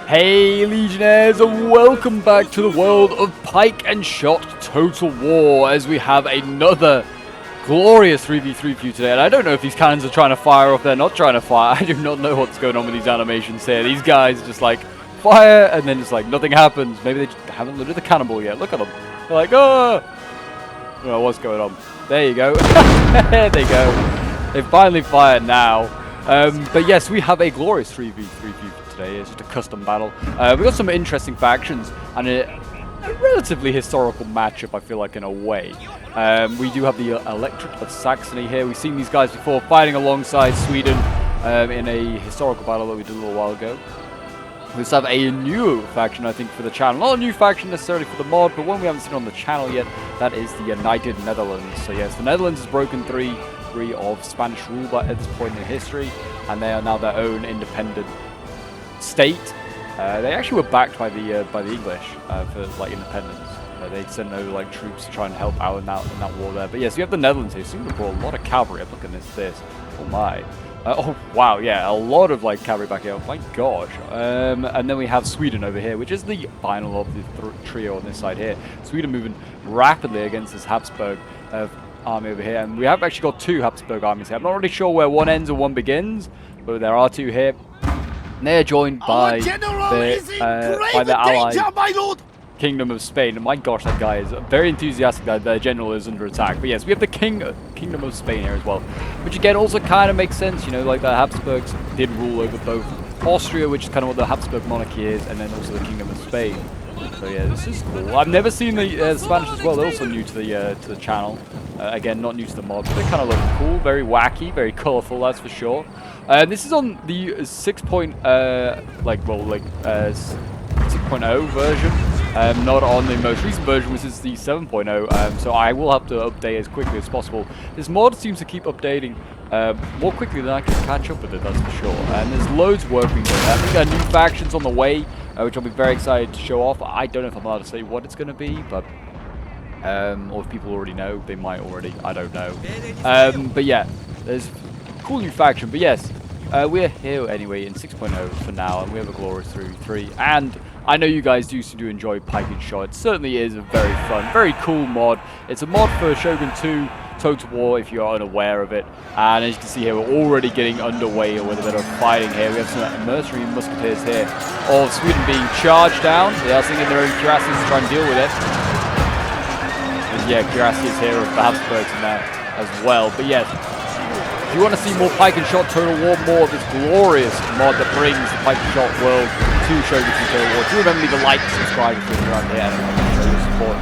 Hey Legionnaires, and welcome back to the world of Pike and Shot Total War as we have another glorious 3v3 for you today. And I don't know if these cannons are trying to fire or if they're not trying to fire. I do not know what's going on with these animations here. These guys just like fire and then just like nothing happens. Maybe they just haven't loaded the cannonball yet. Look at them. They're like, oh! I don't know what's going on. There you go. There they go. They finally fired now. But yes, we have a glorious 3v3 for you today. It's just a custom battle. We've got some interesting factions and a relatively historical matchup, I feel like, in a way. We do have the Electorate of Saxony here. We've seen these guys before fighting alongside Sweden in a historical battle that we did a little while ago. We also have a new faction, I think, for the channel. Not a new faction necessarily for the mod, but one we haven't seen on the channel yet. That is the United Netherlands. So yes, the Netherlands has broken free of Spanish rule at this point in history, and they are now their own independent state. They actually were backed by the English for like independence. They sent over like troops to try and help out in that war there. But yes, we have the Netherlands here. Seem to brought a lot of cavalry. I'm looking at this. Oh my. Oh wow, yeah, a lot of like cavalry back here. Oh my gosh. And then we have Sweden over here, which is the final of the trio on this side here. Sweden moving rapidly against this Habsburg army over here, and we have actually got two Habsburg armies here. I'm not really sure where one ends and one begins, but there are two here. And they are joined by the allied Kingdom of Spain. And my gosh, that guy is very enthusiastic that their general is under attack. But yes, we have the Kingdom of Spain here as well, which again also kind of makes sense. You know, like the Habsburgs did rule over both Austria, which is kind of what the Habsburg monarchy is, and then also the Kingdom of Spain. So yeah, this is cool. I've never seen the Spanish as well. They're also new to the channel. Again, not new to the mod, but they kind of look cool, very wacky, very colourful. That's for sure. This is on the 6.0 version, not on the most recent version, which is the 7.0. So I will have to update as quickly as possible. This mod seems to keep updating more quickly than I can catch up with it. That's for sure. And there's loads of work being done. I think there are new factions on the way, which I'll be very excited to show off. I don't know if I'm allowed to say what it's going to be, but or if people already know, they might already. I don't know. But yeah, there's a cool new faction. But yes, we're here anyway in 6.0 for now, and we have a glorious 3v3. And I know you guys do enjoy Pike and Shot. It certainly is a very fun, very cool mod. It's a mod for Shogun 2 Total War, if you are unaware of it. And as you can see here, we're already getting underway with a bit of fighting here. We have some mercenary musketeers here of Sweden being charged down. They are singing their own cuirasses to try and deal with it. And yeah, cuirassiers here of the Habsburgs in there as well. But yes, if you want to see more Pike and Shot Total War, more of this glorious mod that brings the Pike and Shot world to Shogun 2 Total War, do remember to leave a like, subscribe if you're around here, and show your support.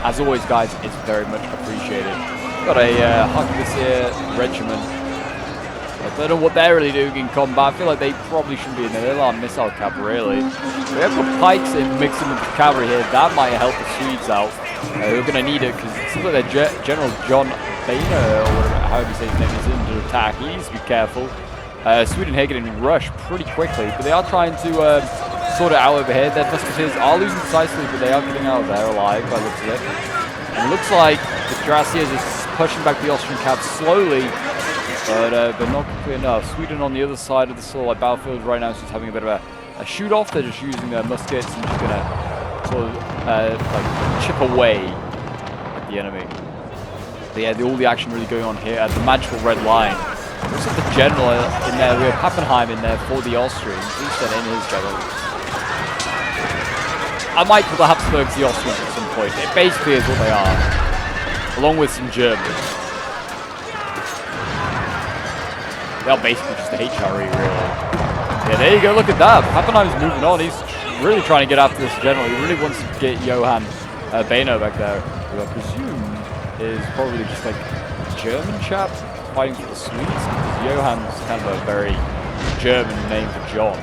As always, guys, it's very much appreciated. Got a Huckleberry regiment. I don't know what they're really doing in combat. I feel like they probably shouldn't be in there. They're on missile cap, really. We have got pikes in mixing with the cavalry here. That might help the Swedes out. We're going to need it because it seems like their General John Boehner, or whatever, however you say his name, is under attack. He needs to be careful. Sweden here getting rushed pretty quickly, but they are trying to sort it out over here. Their musketeers are losing decisively, but they are getting out of there alive by the looks of it. And it looks like the cuirassiers is pushing back the Austrian caps slowly, but not quickly enough. Sweden on the other side of the sort of like battlefield right now is just having a bit of a shoot-off. They're just using their muskets and just gonna sort of like chip away at the enemy. But yeah, all the action really going on here at the magical red line. Looks like the general in there. We have Pappenheim in there for the Austrians. He sent in his general. I might call the Habsburgs the Austrians at some point. It basically is what they are, along with some Germans. They are basically just a HRE, really. Yeah, there you go. Look at that. Pappenheim's moving on. He's really trying to get after this general. He really wants to get Johann Boehner back there, who I presume is probably just like a German chap fighting for the Swedes, because Johann's kind of a very German name for John.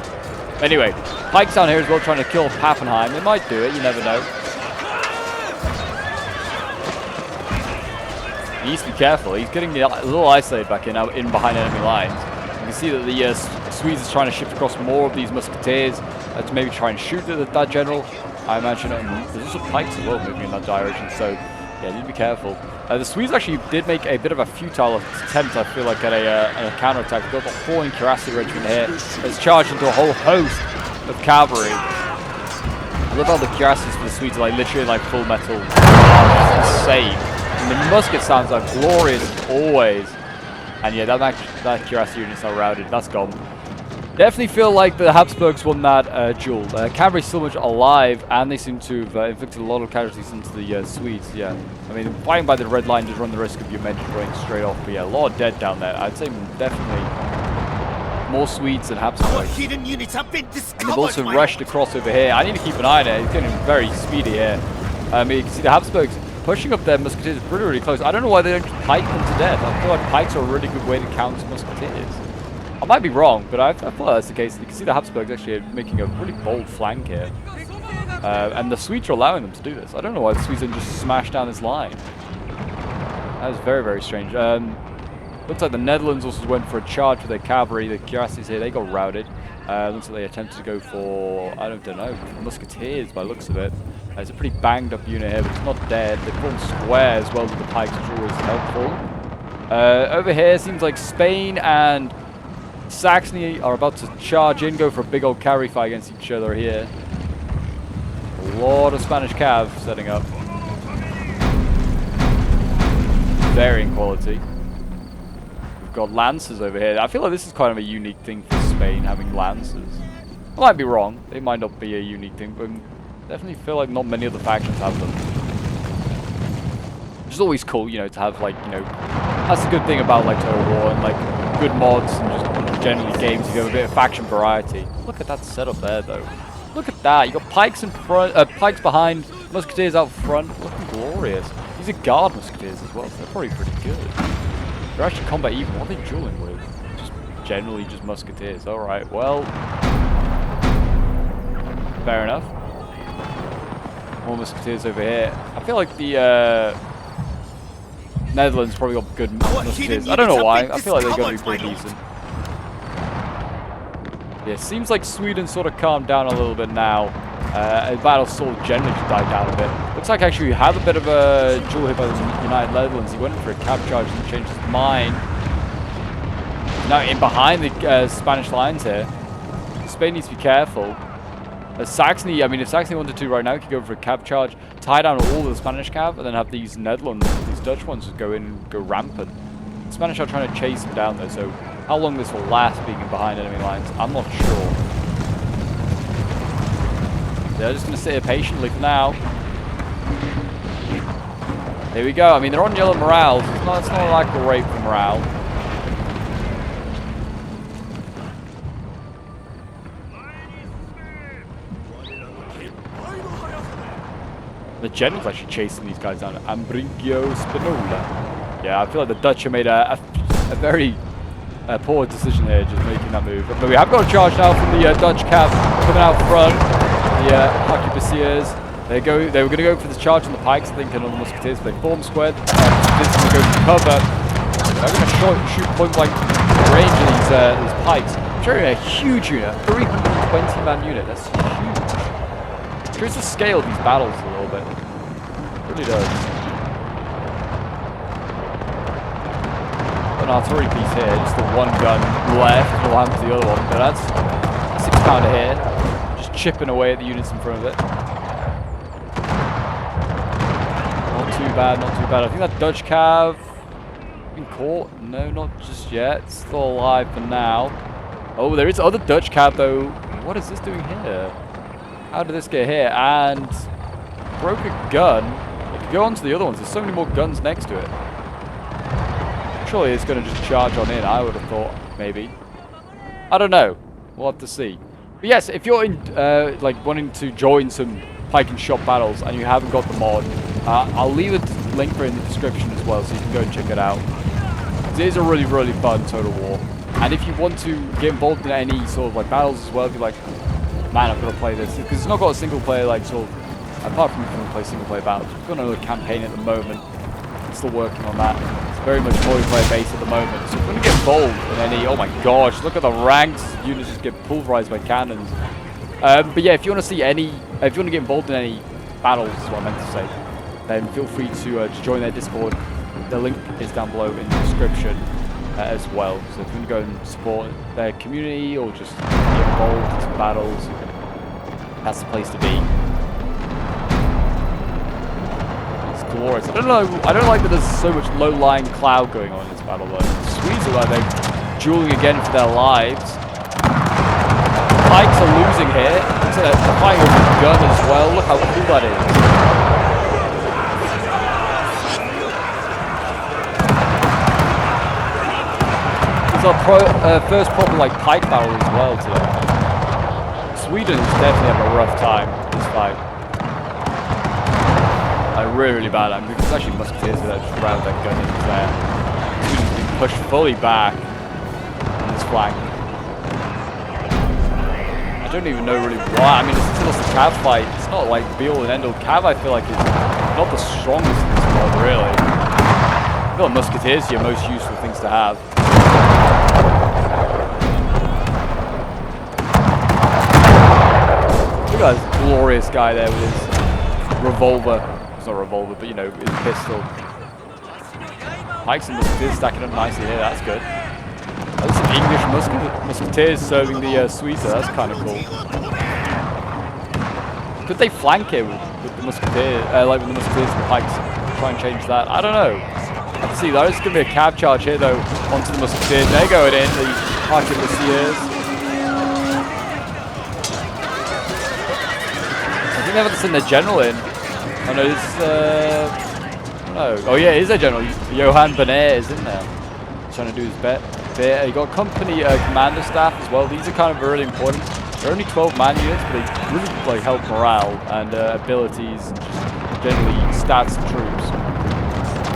Anyway, Pike's down here as well trying to kill Pappenheim. They might do it, you never know. He needs to be careful. He's getting a little isolated back in behind enemy lines. You can see that the Swedes is trying to shift across more of these musketeers to maybe try and shoot at that general. I imagine, and there's also Pikes as well moving in that direction, so yeah, you need to be careful. The Swedes actually did make a bit of a futile attempt, I feel like, at a counterattack. We've got the falling cuirassier regiment here that's charged into a whole host of cavalry. I love how the cuirasses for the Swedes are like literally like full metal. It's insane. And the musket sounds are glorious as always. And yeah, that cuirass unit's now routed. That's gone. Definitely feel like the Habsburgs won that duel. Cavalry's still much alive, and they seem to have inflicted a lot of casualties into the Swedes. Yeah, I mean, fighting by the red line does run the risk of your men just running straight off. But yeah, a lot of dead down there. I'd say definitely more Swedes than Habsburgs. Hidden units have been And discovered. they've also rushed across over here. I need to keep an eye on it. It's getting very speedy here. I mean, you can see the Habsburgs pushing up their musketeers pretty, really close. I don't know why they don't pike them to death. I feel like pikes are a really good way to counter musketeers. I might be wrong, but I feel like that's the case. You can see the Habsburgs actually making a really bold flank here. And the Swedes are allowing them to do this. I don't know why the Swedes didn't just smash down this line. That was very, very strange. Looks like the Netherlands also went for a charge with their cavalry. The cuirasses here, they got routed. Looks like they attempted to go for, I don't know, musketeers by the looks of it. It's a pretty banged up unit here, but it's not dead. They form square as well with the pikes, which is always helpful. Over here, seems like Spain and Saxony are about to charge in, go for a big old cavalry fight against each other here. A lot of Spanish cav setting up. Varying quality. We've got lancers over here. I feel like this is kind of a unique thing for Spain, having lancers. I might be wrong. They might not be a unique thing, but definitely feel like not many other factions have them. Which is always cool, you know, to have like, you know, that's the good thing about like Total War and like good mods and just generally games, you have a bit of faction variety. Look at that setup there though. Look at that. You got pikes in front, pikes behind, musketeers out front. Looking glorious. These are guard musketeers as well, so they're probably pretty good. They're actually combat even. What are they dueling with? Just generally just musketeers. Alright, well, fair enough. More musketeers over here. I feel like the Netherlands probably got good musketeers. I don't know why. I feel like they're going to be pretty decent. Yeah, seems like Sweden sort of calmed down a little bit now. The battle sort of generally just died down a bit. Looks like actually we have a bit of a duel here by the United Netherlands. He went for a cap charge and changed his mind. Now in behind the Spanish lines here. Spain needs to be careful. Saxony, I mean, if Saxony wanted to right now, he could go for a cav charge, tie down all of the Spanish cav, and then have these Netherlands, these Dutch ones just go in and go rampant. The Spanish are trying to chase them down though, so how long this will last being in behind enemy lines, I'm not sure. They're just going to sit here patiently for now. Here we go. I mean, they're on yellow morale. So it's not like great for morale. The general's actually chasing these guys down. Ambringio Spinola. Yeah, I feel like the Dutch have made a very poor decision here, just making that move. But we have got a charge now from the Dutch cav coming out front. The arquebusiers. They were going to go for this charge on the pikes, I think, and on the musketeers. But they form squared. This is going to go for cover. They're going to shoot point blank range of these pikes. Showing a huge unit, 320-man unit. That's huge. Shows the scale of these battles a little bit. It really does. An artillery piece here, just the one gun left. We'll have to the other one, but that's a 6-pounder here. Just chipping away at the units in front of it. Not too bad, not too bad. I think that Dutch cav been caught. No, not just yet. Still alive for now. Oh, there is other Dutch cav though. What is this doing here? How did this get here? And broke a gun. It could go on to the other ones. There's so many more guns next to it. Surely it's going to just charge on in, I would have thought, maybe. I don't know. We'll have to see. But yes, if you're in, like wanting to join some pike and shot battles and you haven't got the mod, I'll leave a link for it in the description as well, so you can go and check it out. It is a really, really fun Total War. And if you want to get involved in any sort of like battles as well, if you're like, man, I've got to play this, because it's not got a single player like sort of, apart from if you want to play single player battles, we've got another campaign at the moment. I'm still working on that. It's very much multiplayer based at the moment. So if you want to get involved in any, oh my gosh, look at the ranks. Units just get pulverized by cannons. But yeah, if you want to see any, if you want to get involved in any battles, is what I meant to say, then feel free to join their Discord. The link is down below in the description as well. So if you want to go and support their community or just get involved in some battles, That's the place to be. It's glorious. I don't know. I don't like that there's so much low-lying cloud going on in this battle, though. The Swedes are like they're dueling again for their lives. Pikes are losing here. Looks like they're fighting with a gun as well. Look how cool that is. It's our first proper like pike battle as well today. Sweden is definitely having a rough time in this fight. Like really bad. I mean, it's actually musketeers that just round that gun into there. Sweden's being pushed fully back on this flank. I don't even know really why. I mean, it's still a Cav fight. It's not like be all and end all. Cav, I feel like, is not the strongest in this world, really. I feel like musketeers are your most useful things to have. Look at that glorious guy there with his revolver. It's not a revolver, but you know, his pistol. Pikes and musketeers stacking up nicely here. That's good. There's some English musketeers serving the Swedes. That's kind of cool. Could they flank here with the musketeers, like with the musketeers and the pikes? Try and change that. I don't know. Let's see. There's going to be a cab charge here though onto the musketeers. They're going in. The arquebusiers. I think they haven't sent their general in. Oh no, this no. Oh yeah, it is their general. Johan Benet is in there. Trying to do his bit. There, you got company commander staff as well. These are kind of really important. They're only 12 man units, but they really like help morale and abilities and just generally stats and troops.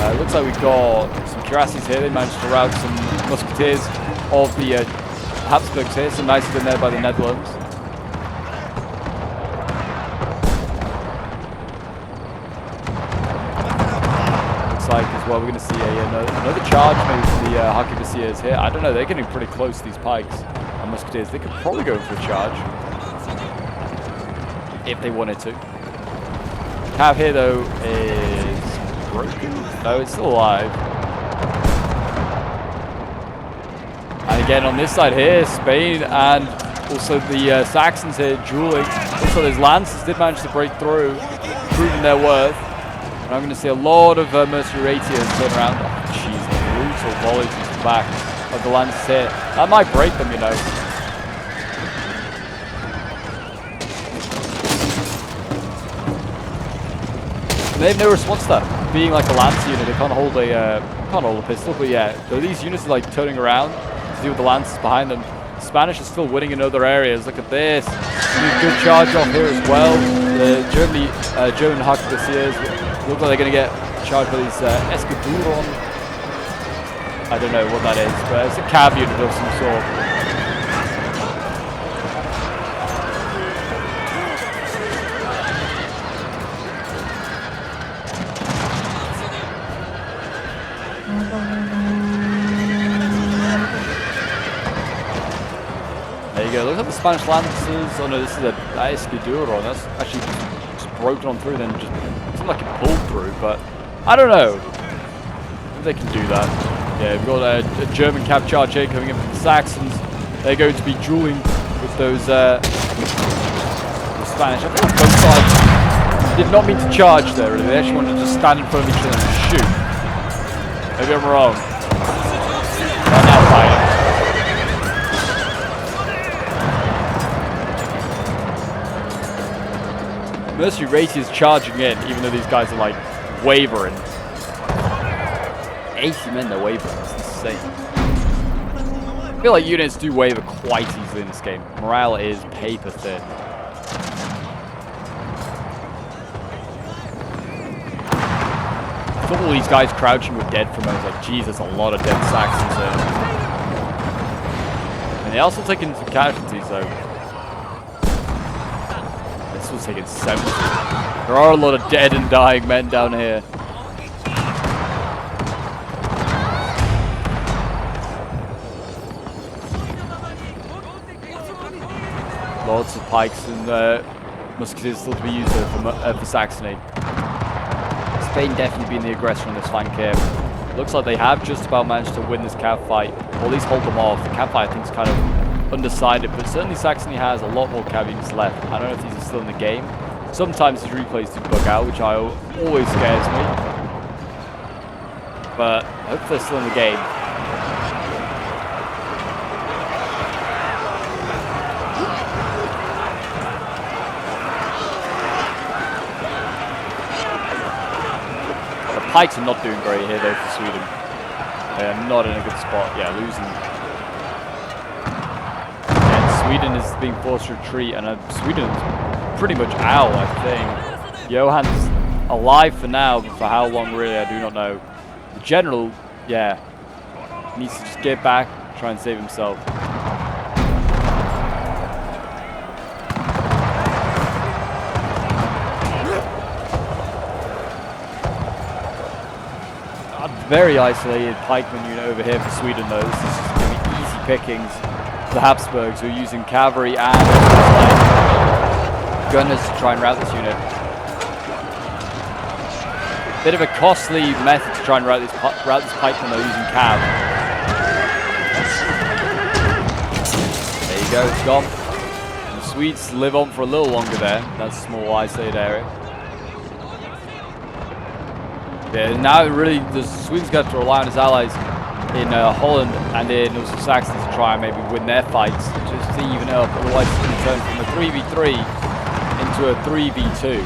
It looks like we've got some cuirassies here. They managed to rout some musketeers of the HABSBURGs here. So nicely done there by the Netherlands. Like as well, we're going to see another charge maybe for the arquebusiers here. I don't know, they're getting pretty close to these pikes and musketeers. They could probably go for a charge if they wanted to. Cav here though is broken. No, it's still alive. And again on this side here, Spain and also the Saxons here dueling. Also those lances did manage to break through, proving their worth. And I'm going to see a lot of mercenary rapiers turn around. Oh, jeez, brutal volleys into the back of the lances here. That might break them, you know. They have no response to that. Being like a lance unit, they can't hold a pistol. But yeah, so these units are like turning around to deal with the lances behind them. The Spanish are still winning in other areas. Look at this. Good charge off here as well. The German arquebusiers. Look like they're going to get charged by these Escuduron. I don't know what that is, but it's a cav unit of some sort. There you go. Look at the Spanish Lancers. Oh no, this is a Escuduron. That's actually just broken on through, then just. Like it pulled through, but I don't know if they can do that. Yeah, we've got a German cav charge here coming in from the Saxons. They're going to be dueling with those the Spanish. I think both sides did not mean to charge there, really. They actually wanted to just stand in front of each other and shoot. Maybe I'm wrong. They're now fighting. Mercenary race charging in, even though these guys are like wavering. 80 men, they're wavering. It's insane. I feel like units do waver quite easily in this game. Morale is paper thin. I thought all these guys crouching were dead from it. I was like, geez, there's a lot of dead Saxons here. And they also taking some casualties though. This was taking 70. There are a lot of dead and dying men down here. Lots of pikes and musketeers still to be used for Saxony. Spain definitely being the aggressor on this flank here. Looks like they have just about managed to win this cav fight, or at least hold them off. The cav fight I think is kind of undecided, but certainly Saxony has a lot more caveats left. I don't know if these are still in the game. Sometimes these replays do bug out, which always scares me. But I hope they're still in the game. The Pikes are not doing great here though for Sweden. They are not in a good spot. Yeah, losing. And Sweden is being forced to retreat, and Sweden's pretty much out, I think. Johann's alive for now, but for how long really, I do not know. The general, yeah, needs to just get back, try and save himself. Very isolated pikeman unit over here for Sweden though. This is just going to be easy pickings. The Habsburgs who are using cavalry and gunners to try and rout this unit. Bit of a costly method to try and rout this pikeman though, using cav. There you go, it's gone. And the Swedes live on for a little longer there. That's a small isolated area. Yeah, now really the Swedes got to rely on his allies in Holland and in also Saxony to try and maybe win their fights, just to even up. Otherwise it's going to turn from a 3v3 into a 3v2.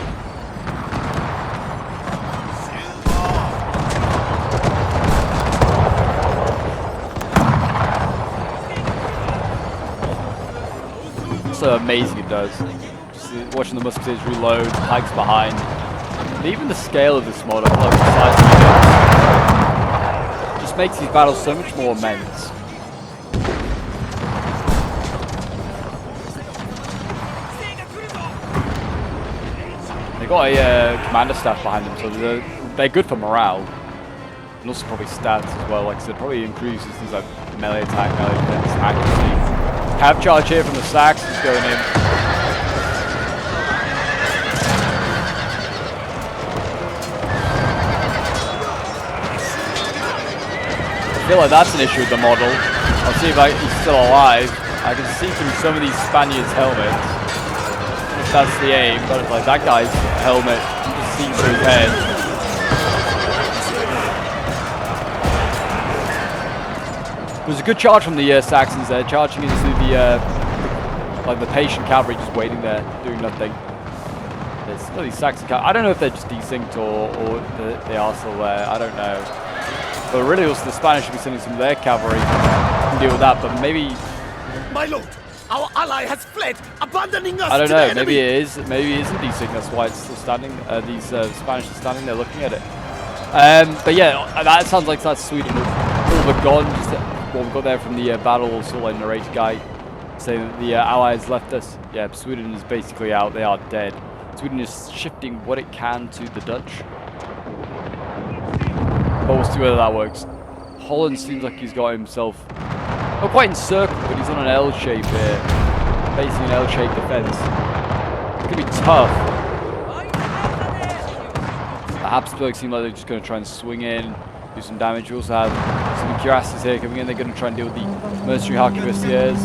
So amazing it does. Just watching the musketeers reload, the pikes behind. And even the scale of this mod, I feel like the size of it just makes these battles so much more immense. They got a commander staff behind them, so they're good for morale. And also probably stats as well, like I said, probably increases things like melee attack, melee defense, accuracy. Cav charge here from the Saxons going in. I feel like that's an issue with the model. I'll see if he's still alive. I can see through some of these Spaniards' helmets. If that's the aim, but it's like that guy's helmet, you can see through his head. It was a good charge from the Saxons there, charging into the patient cavalry just waiting there, doing nothing. There's still these Saxon cavalry. I don't know if they're just desynced or they are still there. I don't know. But really also the Spanish should be sending some of their cavalry to deal with that, but maybe... My lord, our ally has fled, abandoning us. I don't know, maybe it is. Maybe it isn't desynced, that's why it's still standing. These Spanish are standing there looking at it. But yeah, that sounds like that's Sweden. All but gone. Just what we've got there from the battle, also like narrator guy saying that the allies left us. Yeah, Sweden is basically out. They are dead. Sweden is shifting what it can to the Dutch. But we'll see whether that works. Holland seems like he's got himself not quite encircled, but he's on an L shape here, facing an L-shaped defense. It's gonna be tough. The Habsburgs seem like they're just going to try and swing in, do some damage. We also have some cuirasses here coming in. They're going to try and deal with the mercenary harquebusiers.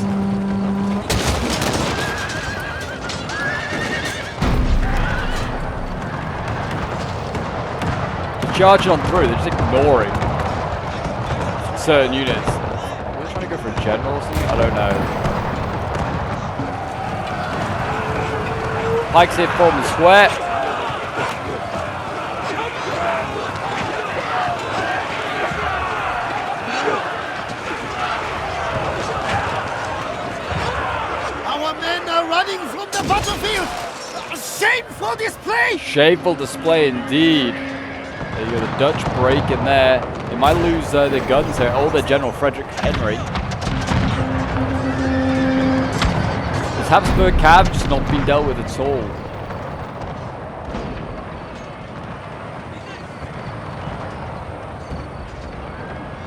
They're charging on through. They're just ignoring certain units. Are they trying to go for a general or something? I don't know. Pike's here forming the square. From the battlefield! A shameful display! Shameful display indeed. There you go, the Dutch break in there. They might lose their guns here. Oh, their General Frederick Henry. This Habsburg cav just not been dealt with at all.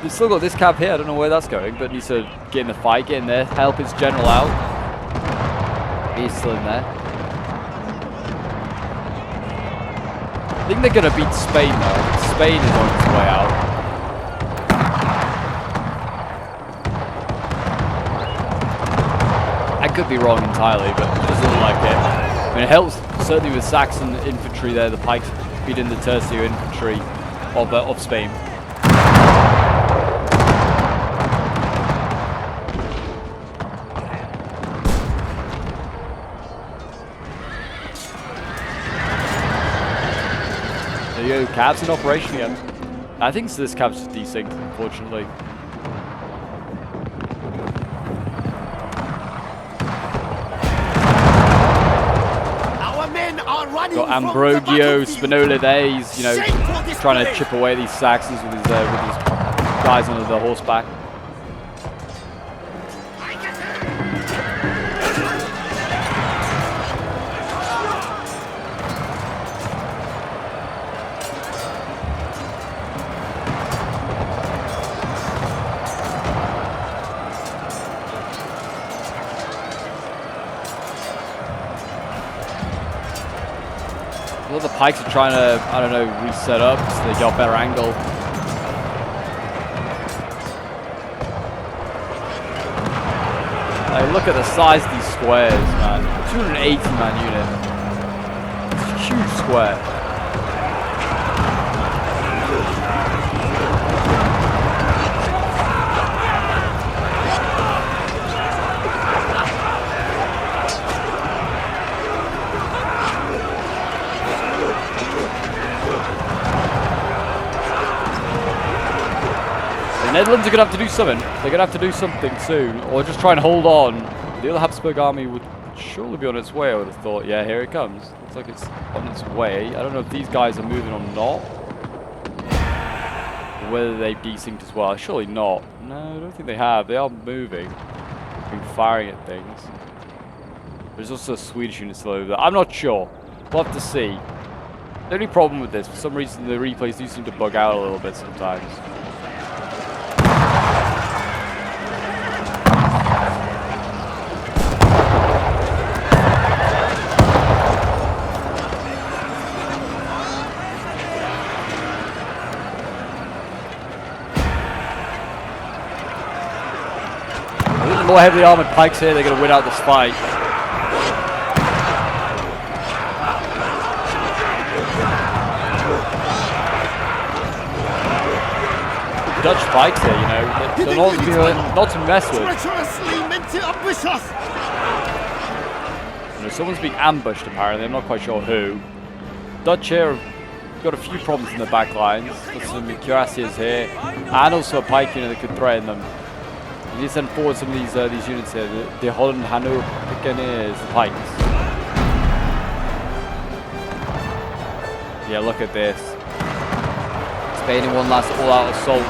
We've still got this cav here. I don't know where that's going, but needs to get in the fight, get in there, help his general out. He's still in there. I think they're going to beat Spain though. Spain is on its way out. could be wrong entirely, but it doesn't look like it. I mean, it helps certainly with Saxon infantry there. The Pikes beating the tertiary infantry of Spain. There you go, Cav's in operation again. I think this Cav's just desynced, unfortunately. Got Ambrogio, Spinola there, he's, you know, trying to chip away these Saxons with his guys under the horseback. Well, the Pikes are trying to, I don't know, reset up so they got a better angle. Like, look at the size of these squares, man. 280 man unit. It's a huge square. The Netherlands are going to have to do something. They're going to have to do something soon, or just try and hold on. The other Habsburg army would surely be on its way, I would have thought. Yeah, here it comes. Looks like it's on its way. I don't know if these guys are moving or not. Or whether they've desynced as well. Surely not. No, I don't think they have. They are moving. Been firing at things. There's also a Swedish unit still over there. I'm not sure. We'll have to see. The only problem with this, for some reason, the replays do seem to bug out a little bit sometimes. More heavily armored Pikes here, they're going to win out this fight. Dutch Pikes here, you know, they're not to mess with. You know, someone's being ambushed apparently, I'm not quite sure who. Dutch here have got a few problems in the back lines. Got some cuirassiers here, and also a Pike unit that could threaten them. You need to send forward some of these units here. The Holland, Hanover, Piccaninnies, the Pikes. Yeah, look at this. Spain in one last all-out assault,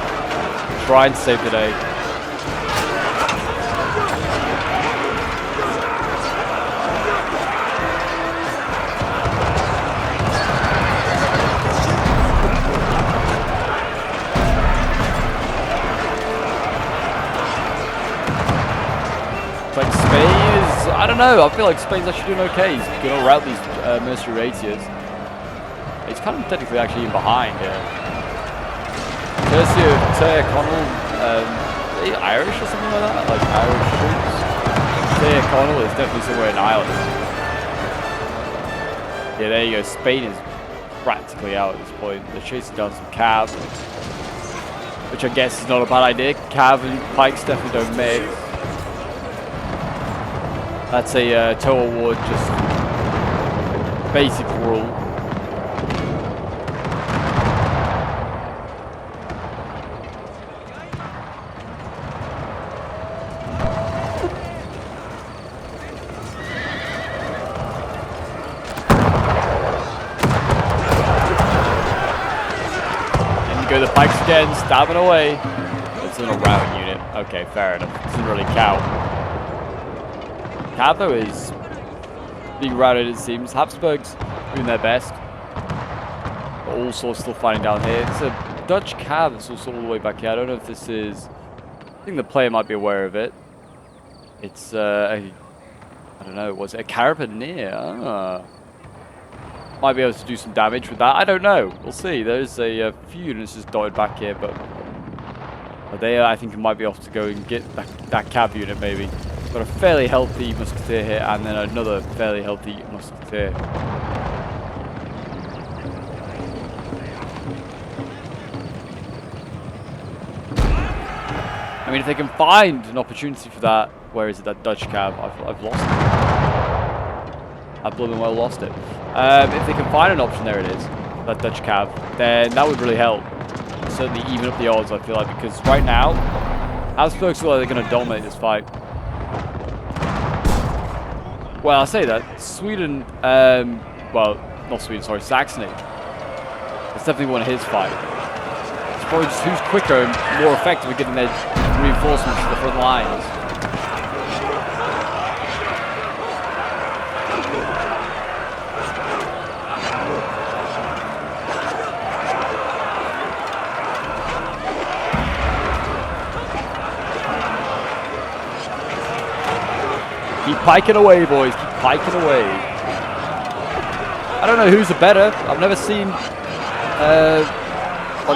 trying to save the day. Like Spain is, I don't know, I feel like Spain's actually doing okay. He's going to rout these mercenary raiders. He's kind of technically actually in behind here. Courtesy of Tay O'Connell, are they Irish or something like that? Like Irish troops? Tay O'Connell is definitely somewhere in Ireland. Yeah, there you go. Spain is practically out at this point. They're chasing down some Cav, which I guess is not a bad idea. Cav and Pikes definitely don't mix. That's a Toa War, just basic rule. And you go the Pikes again, stabbing away. It's in a routing unit. Okay, fair enough. It doesn't really count. Cav is being routed, it seems. Habsburgs doing their best, but also still fighting down here. It's a Dutch Cav that's also all the way back here. I don't know if this is, I think the player might be aware of it. It's I don't know, was it a Carabinier? Might be able to do some damage with that. I don't know. We'll see. There's a few units just dotted back here, but they I think might be off to go and get that Cav unit maybe. Got a fairly healthy musketeer here, and then another fairly healthy musketeer. I mean, if they can find an opportunity for that, where is it, that Dutch cab? I've lost it. I've blooming well lost it. If they can find an option, there it is, that Dutch cab, then that would really help. Certainly even up the odds, I feel like, because right now, Habsburgs feel like they're going to dominate this fight. Well, I'll say that. Sweden, well, not Sweden, sorry, Saxony. It's definitely won his fight. It's probably just who's quicker and more effective at getting their reinforcements to the front lines. Keep piking away, boys. Keep piking away. I don't know who's the better. I've never seen like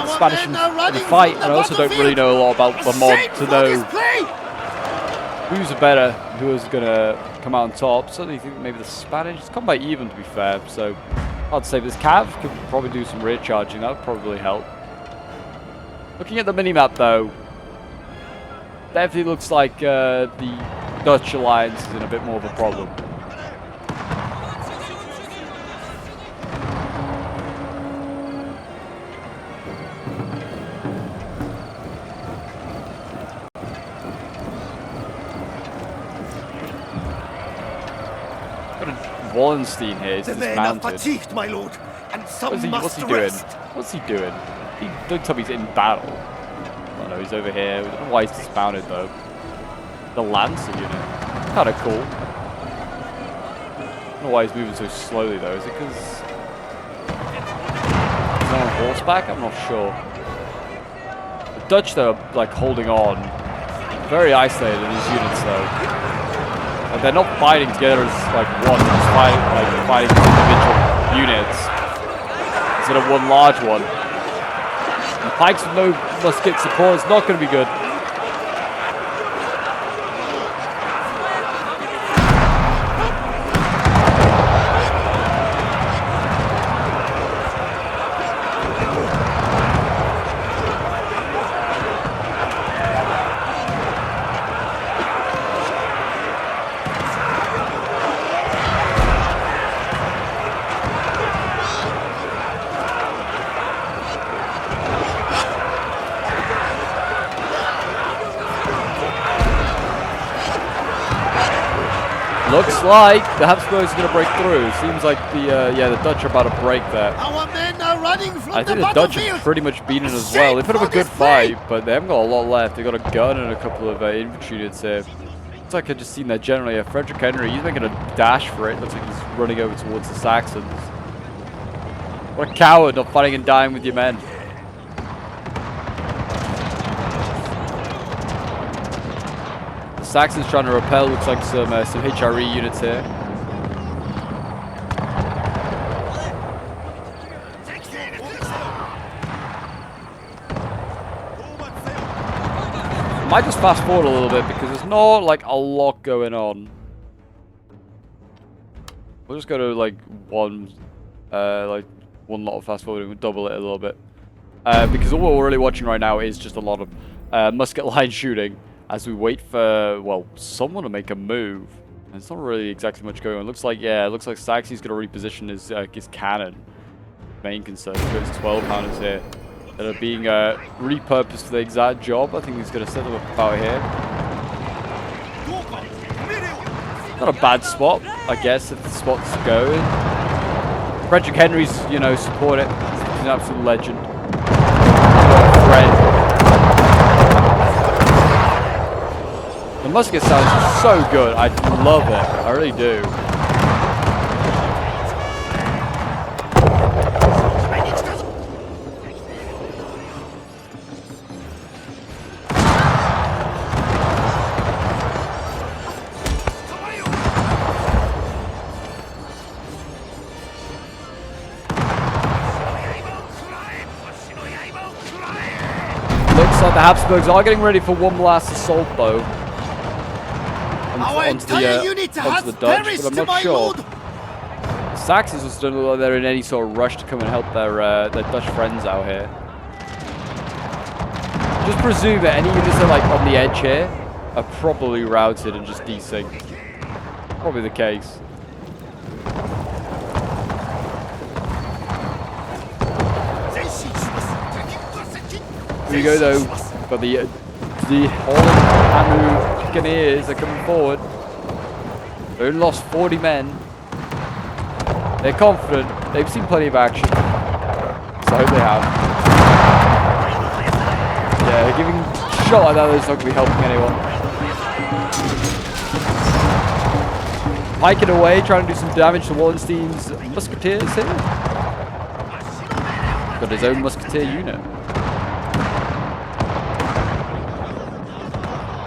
the Spanish in a fight, and I also don't really know a lot about the mod to know who's the better, who is going to come out on top. Certainly think maybe the Spanish. It's come by even, to be fair. So I'd say this Cav could probably do some rear charging. That would probably help. Looking at the minimap, though, definitely looks like the Dutch alliance is in a bit more of a problem. Got a Wallenstein here. He's dismounted. Fatigued, my lord, and some What's he doing? What's he doing? Don't tell me he's in battle. Oh no, he's over here. I don't know why he's dismounted though. The Lancer unit. Kind of cool. I don't know why he's moving so slowly though. Is it because he's on horseback? I'm not sure. The Dutch though are like holding on. Very isolated in these units though. Like, they're not fighting together as like one. They're just fighting individual units instead of one large one. And Pikes with no musket support is not going to be good. Looks like the Habsburgs are going to break through. Seems like the Dutch are about to break there. Our men are running from I think the Dutch are pretty much beaten as well. They put up a good fight, but they haven't got a lot left. They got a gun and a couple of infantry units here. Looks like I've just seen that generally. Frederick Henry, he's making a dash for it. Looks like he's running over towards the Saxons. What a coward, not fighting and dying with your men. Saxons trying to repel, looks like some HRE units here. Might just fast forward a little bit because there's not like a lot going on. We'll just go to like one lot of fast forwarding. We'll double it a little bit because all we're really watching right now is just a lot of musket line shooting. As we wait for, well, someone to make a move. And it's not really exactly much going on. It looks like Saxony's going to reposition his cannon. Main concern. So there's 12 pounders here that are being repurposed for the exact job. I think he's going to set them up about here. Not a bad spot, I guess, if the spot's going. Frederick Henry's, support it. He's an absolute legend. Fred. The musket sounds so good. I love it. I really do. Looks like the Habsburgs are getting ready for one last assault though. And onto the Dutch, but I'm not sure. Saxons just don't look like they're in any sort of rush to come and help their Dutch friends out here. Just presume that any units that are like on the edge here are probably routed and just desynced. Probably the case. Here we go though. Got the Holland Hamu Buccaneers are coming forward. They only lost 40 men. They're confident. They've seen plenty of action. So I hope they have. Yeah, they're giving a shot like that that's not going to be helping anyone. Piking away, trying to do some damage to Wallenstein's musketeers here. Got his own musketeer unit.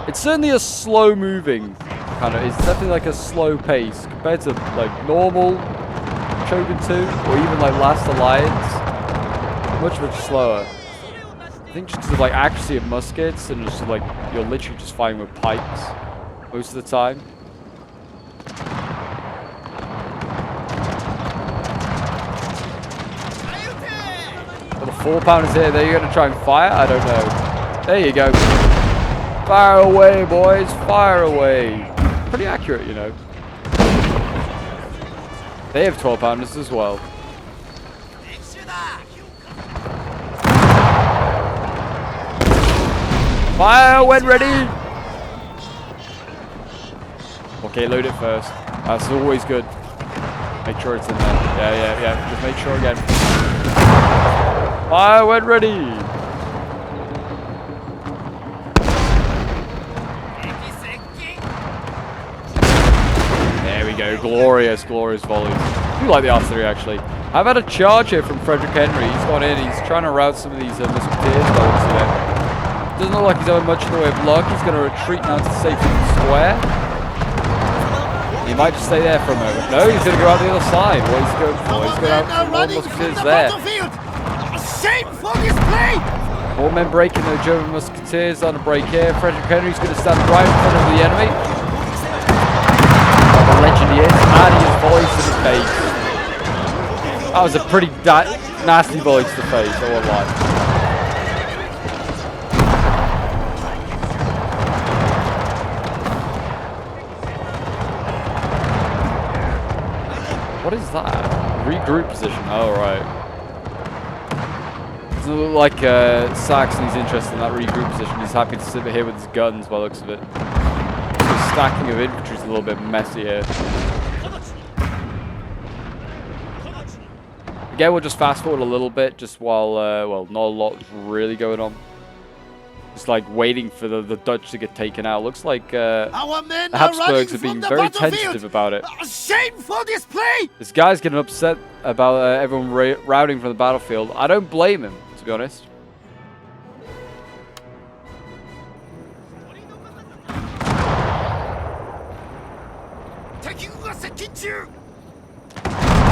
It's certainly a slow moving kind of, it's definitely like a slow pace compared to like normal Shogun 2 or even like Last Alliance. Much slower. I think just because of like accuracy of muskets and just like you're literally just fighting with pikes most of the time. Got the 4-pounders here, they're going to try and fire? I don't know. There you go. Fire away, boys, fire away. Pretty accurate, you know. They have 12-pounders as well. Fire when ready! Okay, load it first. That's always good. Make sure it's in there. Yeah. Just make sure again. Fire when ready! There we go. Glorious volleys. I do like the artillery, actually. I've had a charge here from Frederick Henry. He's gone in. He's trying to rout some of these musketeers. Doesn't look like he's having much in the way of luck. He's going to retreat now to safety of the square. He might just stay there for a moment. No, he's going to go out the other side. What he's going for? He's going out for more musketeers there. Shameful display! More men breaking the German musketeers on a break here. Frederick Henry's going to stand right in front of the enemy. The legend he is, adding his voice to the face. That was a pretty nasty volley to the face, I won't lie. What is that? Regroup position. Oh, right. Doesn't look like Saxony's interested in that regroup position. He's happy to sit here with his guns by the looks of it. The stacking of infantry is a little bit messy here. Again, we'll just fast forward a little bit, just while, well, not a lot is really going on. Just like waiting for the Dutch to get taken out. Looks like the Habsburgs are being very tentative about it. A shameful display! This guy's getting upset about everyone routing from the battlefield. I don't blame him, to be honest.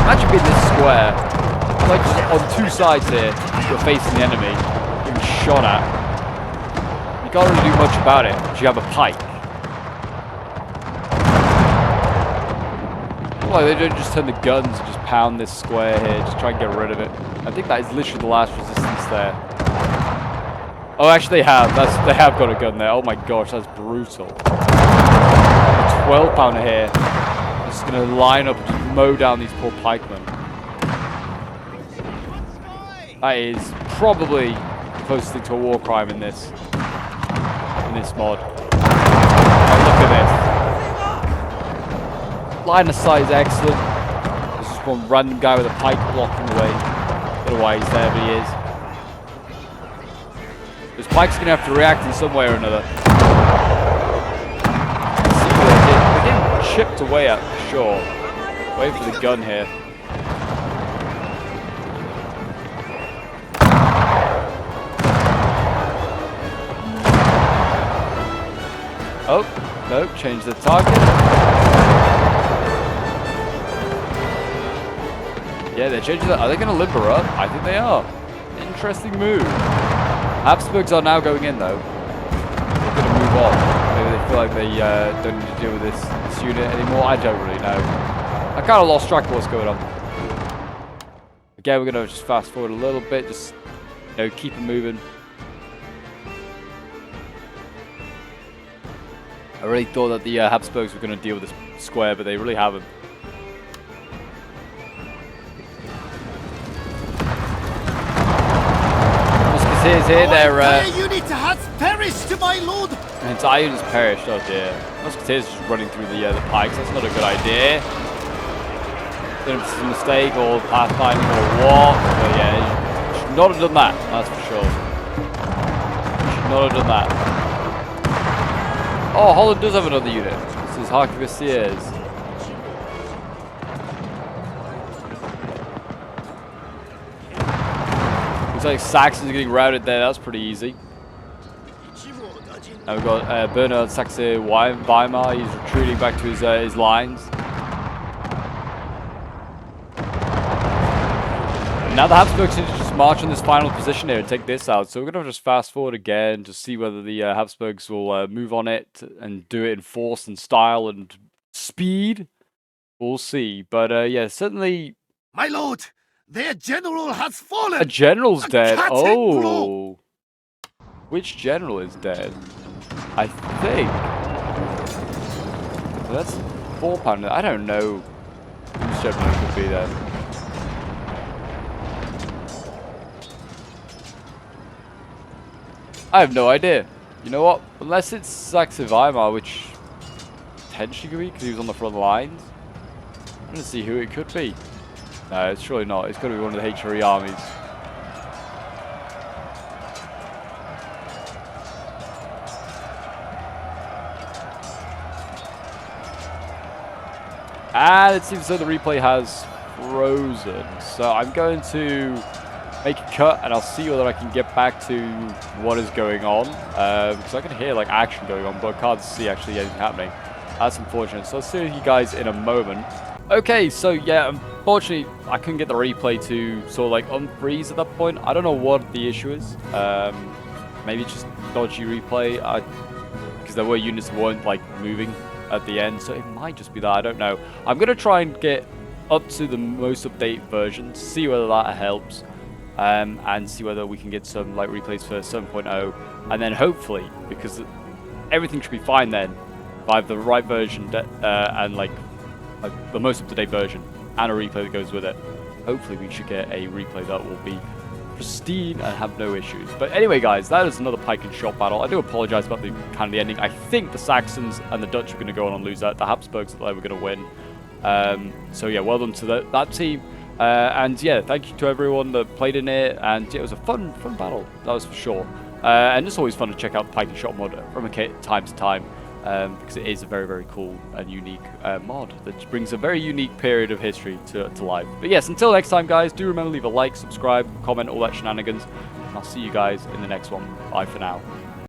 Imagine being this square, like just on two sides here, you're facing the enemy, being shot at. You can't really do much about it, because you have a pike. Like they don't just turn the guns and just pound this square here, just try and get rid of it. I think that is literally the last resistance there. Oh, actually they have. They have got a gun there. Oh my gosh, that's brutal. A 12-pounder here. Just going to line up and just mow down these poor pikemen. That is probably the closest thing to a war crime in this mod. Oh, look at this. Line of sight is excellent. There's just one random guy with a pike blocking the way. I don't know why he's there, but he is. This pike's going to have to react in some way or another. They're getting chipped away at, for sure. Waiting for the gun here. Oh, nope, change the target. Yeah, they're changing that. Are they going to limber up? I think they are. Interesting move. Habsburgs are now going in, though. They're going to move on. Maybe they feel like they don't need to deal with this unit anymore. I don't really know. I kind of lost track of what's going on. Again, we're going to just fast forward a little bit, just, you know, keep it moving. I really thought that the Habsburgs were going to deal with this square, but they really haven't. Musketeers here, Our unit has perished, my lord. An entire unit's perished, oh dear. Musketeers just running through the pikes, that's not a good idea. I don't know if it's a mistake or pathfinding or what, but yeah, you should not have done that, that's for sure. You should not have done that. Oh, Holland does have another unit. This is Arquebusiers. Looks like Saxons are getting routed there, that's pretty easy. And we've got Bernard Saxe Weimar, he's retreating back to his lines. Now the Habsburgs need to just march on this final position here and take this out. So we're going to just fast forward again to see whether the Habsburgs will move on it and do it in force and style and speed. We'll see. But yeah, certainly... My lord, their general has fallen. A general's dead. Oh. Blow. Which general is dead? I think... That's 4-pounder. I don't know whose general it could be then. I have no idea. You know what? Unless it's Saxe Weimar, which potentially could be because he was on the front lines. I'm going to see who it could be. No, it's surely not. It's got to be one of the HRE armies. And it seems as though the replay has frozen. So I'm going to make a cut and I'll see whether I can get back to what is going on. Because I can hear like action going on, but I can't see actually anything happening. That's unfortunate. So I'll see you guys in a moment. Okay, so yeah, unfortunately I couldn't get the replay to sort of like unfreeze at that point. I don't know what the issue is. Maybe just dodgy replay. Because there were units that weren't like moving at the end, so it might just be that. I don't know. I'm going to try and get up to the most updated version, see whether that helps. And see whether we can get some like replays for 7.0, and then hopefully, because everything should be fine then, if I have the right version and like the most up-to-date version and a replay that goes with it, hopefully we should get a replay that will be pristine and have no issues. But anyway guys, that is another Pike and shot battle. I do apologize about the kind of the ending. I think the Saxons and the Dutch are going to go on and lose that. The Habsburgs that they were going to win. So yeah, well done to that team. And yeah, thank you to everyone that played in it, and yeah, it was a fun battle, that was for sure. And it's always fun to check out Pike and Shot mod from time to time, because it is a very, very cool and unique mod that brings a very unique period of history to life. But yes, until next time guys, do remember to leave a like, subscribe, comment, all that shenanigans, and I'll see you guys in the next one. Bye for now.